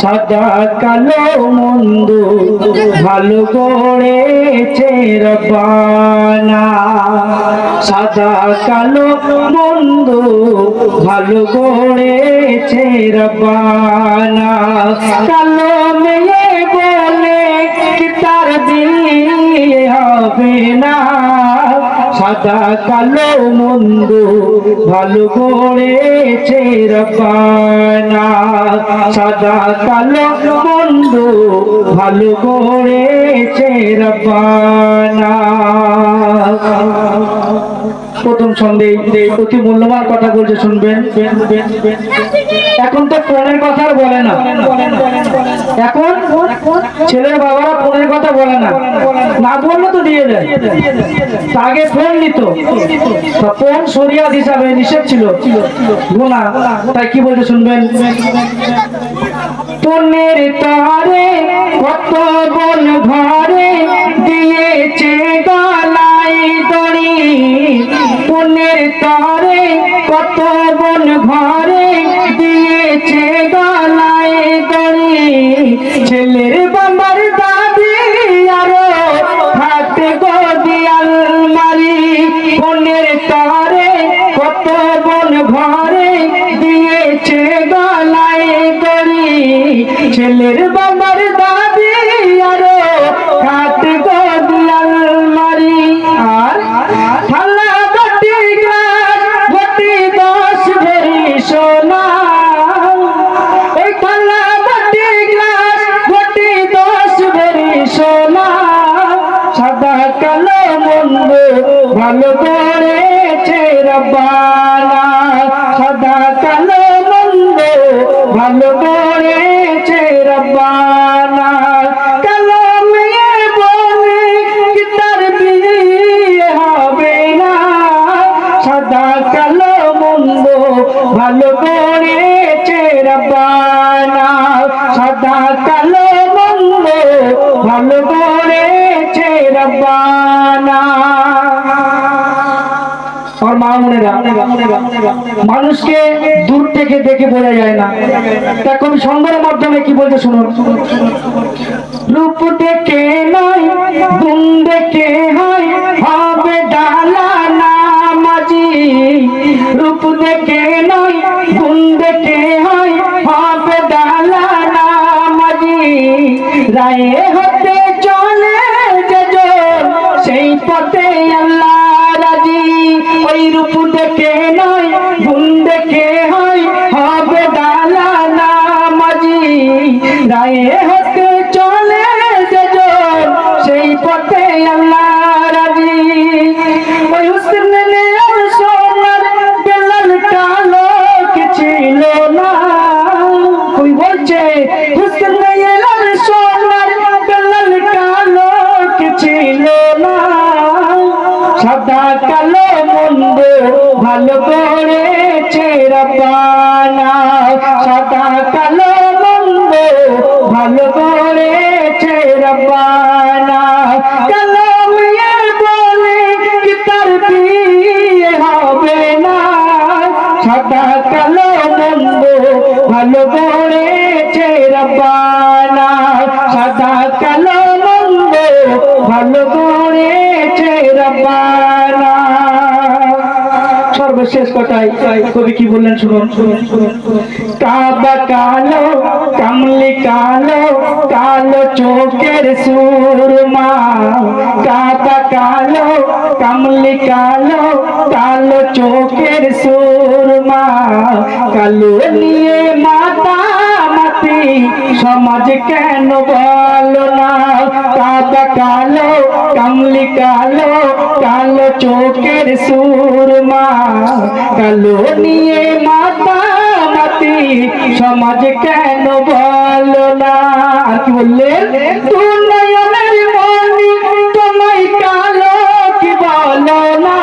সাদা কালো মন্দ ভালো করেছে রব্বানা। সাদা কালো মন্দ ভালো করেছে রব্বানা। কালো মেয়ে বলে কি তার বিয়ে হবে না, সাদা কালো মন্দ ভালো করেছে রব্বানা। সাদা কালো মন্দ ভালো করেছে রব্বানা। প্রথম ছন্দে অতি মূল্যবান কথা বলছে, শুনবেন। এখন তো ফোনের কথা বলে না, এখন ছেলের বাবারা ফোনের কথা বলে না, না বললে তো দিয়ে দেয়। আগে ফোন নিত, ফোন শরিয়াত হিসাবে নিষেধ ছিল, গোনা। তাই কি বলছে শুনবেন। ফোনের তারে কত বল ঘরে দিয়েছে গলায় দড়ি, ফোনের তারে কত বল ঘরে দিয়েছে গলায় দড়ি। ছেলের বাবার দাবি আরো হাতে গদি আলমারি, ফোনের তারে কত বল ঘরে দিয়েছে গলায় দড়ি। ছেলের বাবার দাবি আরো হাতে গদি আলমারি। আর থালা বাটি গ্লাস ভর্তি 10 ভরি সোনা, ওই থালা বাটি গ্লাস ভর্তি 10 ভরি সোনা। সাদা কালো মন্দ ভালো করেছে রব্বানা। সাদা কালো মন্দ ভালো করেছে রব্বানা। কালো মেয়ে বলে কি তার বিয়ে হবে না, সাদা কালো মন্দ ভালো করেছে রব্বানা। সাদা কালো মন্দ ভালো করেছে রব্বানা। আমার মা বোনেরা, মানুষকে দূর থেকে দেখে বোঝা যায় না। তা কবি ছন্দের মাধ্যমে কি বলতে শুনুন। রূপ দেখে নয় গুণ দেখে হয় হবে ডালা নামাজি, রূপ দেখে নয় গুণ দেখে হয় হবে ডালা নামাজি। রায়ে হতে চলে যেজন সেই পথে আল্লাহ রাজি। ওই রূপ দেখে নয় গুণ দেখে হয় হবে ডালা নামাজি। রায়ে হতে চলে যেজন সেই পথে আল্লাহ রাজি। ওই হুসনে সোনার বেলাল কালো কি ছিল না, কই বলছে হুসনে সোনার বেলাল কালো কি ছিল না। সাদা কালো মন্দ ভালো করেছে রব্বানা। সাদা কালো মন্দ ভালো করেছে রব্বানা। কালো মেয়ে বলে কি তার বিয়ে হবে না, সাদা কালো মন্দ ভালো করেছে রব্বানা। সাদা কালো মন্দ ভালো করেছে রব্বানা। সর্বশেষ কথায় কবি কি বললেন শুনুন। কাবা কালো কামলি কালো কালো চোখের সুরমা, কাবা কালো কামলি কালো কালো চোখের সুরমা। কালো নিয়ে মাতা মাতি সমাজ কেন বলো না। কাবা কালো কামলি কালো কালো চোখের সুরমা। কালো নিয়ে মাতা মাতি সমাজ কেন বলো না। আর কি বললেন, তুই নয়নের মনি তোমায় কালো কি বলো না।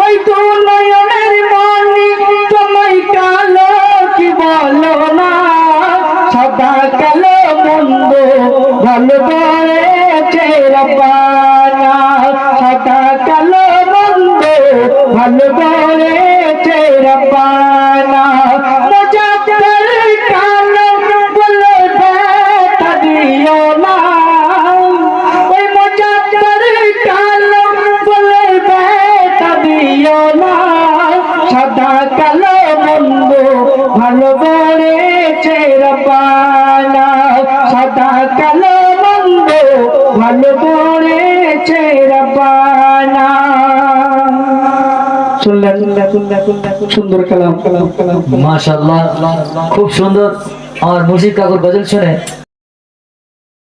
ওই তুই নয়নের মনি তোমায় কালো কি বলো না। সাদা কালো মন্দ ভালো করেছে রব্বানা। সাদা কালো মন্দ ভালো করেছে রব্বানা। মুজাফফর কালো ভালো গড়েছে রব্বানা, সাদা কালো মন্দ ভালো গড়েছে রব্বানা। শুনলেন সুন্দর কালাম। মাশাআল্লাহ, খুব সুন্দর। আমার মুর্শিদ কাকুর গজল শুনে